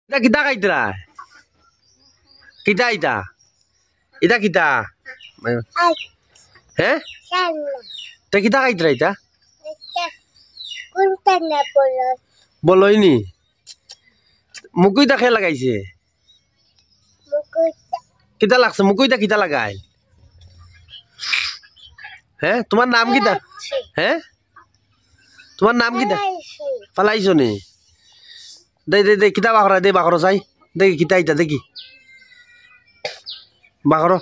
Ita kita kaitra. Kita ita. Ita kita. Eh? Ita kita kaitra ita. Bolo ini. Muku ita khel lagaise. Kita লাগছে মুকু ita kita লাগাই। হ্যাঁ তোমার নাম কিটা? হ্যাঁ তোমার নাম কিটা? ফালাইছো নি? দে দে দে কিটা বাখরা দে বাখরো চাই। দেখি কিটা ita দেখি। বাখরো।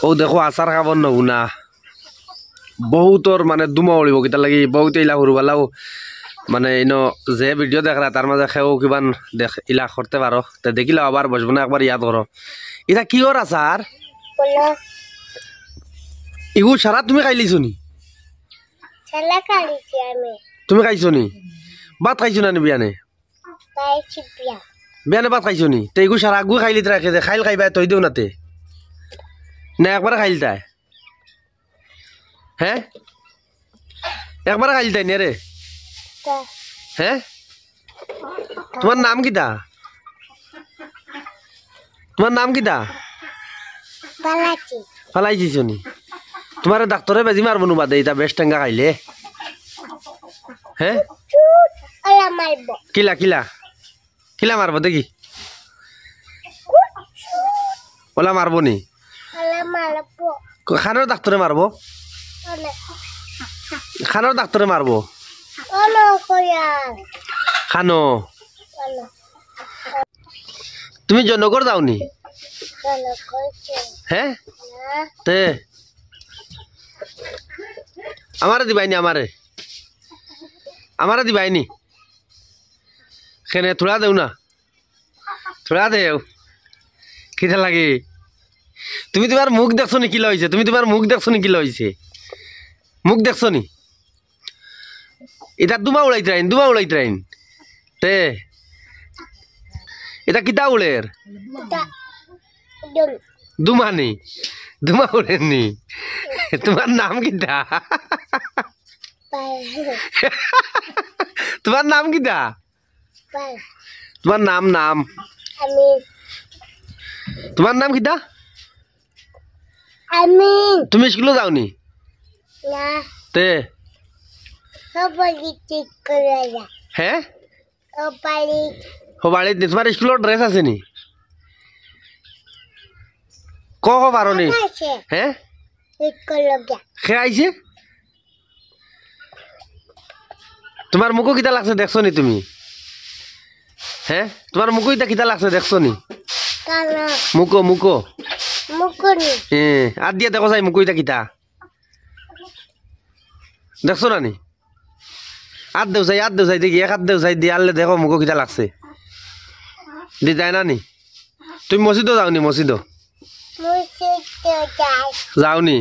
ও দেখো আচার খাব নগুনা। বহুতর মানে দুমা উড়িব কিটা লাগি বহুত ইলা সরু বালাও মানে ইনো যে ভিডিও দেখ তার মাঝে খেও কিবান দেখ ইলা করতে পারো তো দেখিলে আবার বসবো না একবার ইয়াদ করো এটা কি ওর আচার ইগু সারা তুমি খাইলিছো নি তুমি খাইছো নি ভাত খাইছো না বিয়ানে বিয়ানে ভাত খাইছো নি তো ইগু সারা আগু খাইলি রাখে যে খাইল খাইবা তৈ দিও নাতে না একবার খাইল তাই হ্যাঁ একবার খাইল তাই নে রে হ্যাঁ তোমার নাম কিটা তোমার নাম কিটা ফালাইছি নি তোমার ডাক্তারে বেজি মারব নো বাদে এটা বেশ টেঙ্গা খাইলে হ্যাঁ কিলা কিলা কিলা মারব দেখি ওলা মারব নি খানোর ডাক্তারে মারব খানোর ডাক্তারে মারব খানো তুমি জনগর যাওনি হ্যাঁ তে আমারে দিবাইনি আমারে দিবাইনি খেনে থোড়া দেও না থোড়া দেও কিটা লাগে তুমি তোমার মুখ দেখছো নি কি লইছে তুমি তোমার মুখ দেখছো নি কি লইছে মুখ দেখছো নি এটা দুমা উড়াইত্রাইন তে এটা কিতা উড়ের দুমানি দুমা উড়েননি তোমার নাম কিতা তোমার নাম কিতা তোমার নাম তোমার নাম কিতা তুমি স্কুলে যাওনি তে হ্যাঁ বাড়িত তোমার স্কুলের ড্রেস আছে নি কো পারো নি হ্যাঁ খে আইছে তোমার মুখো কিতা লাগছে দেখছো নি তুমি হ্যাঁ তোমার মুখো কিতা লাগছে দেখছো নি মুখো আর দিয়া দেখো চাই মুখো কিতা দেখছো না নি আর দেও চাই দেখি এক হাত দেও চাই দিয়ে আনলে দেখো মুখো কিতা লাগছে দি যায় না নি তুমি মসজিদও যাওনি যাওনি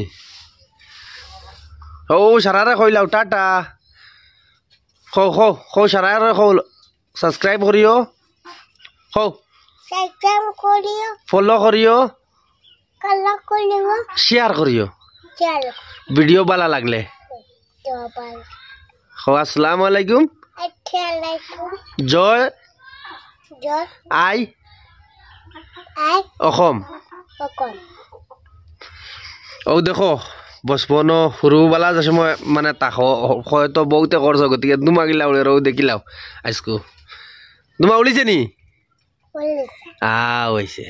ও সারারে কইলাও টাটা খো সারারে খো সাবস্ক্রাইব করিও খো ফলো করিও শেয়ার করিও ভিডিও ভালো লাগলে আসসালামু আলাইকুম জয় আই অসম ও দেখো বচপন সৰু বালা যাচ্ছে মই মানে তাক হয়তো বহুতে করছো গতিকে দুমা গিলা উড়ে রৌ দেখিলাও আজকু দুমা উলিছে নি হয়েছে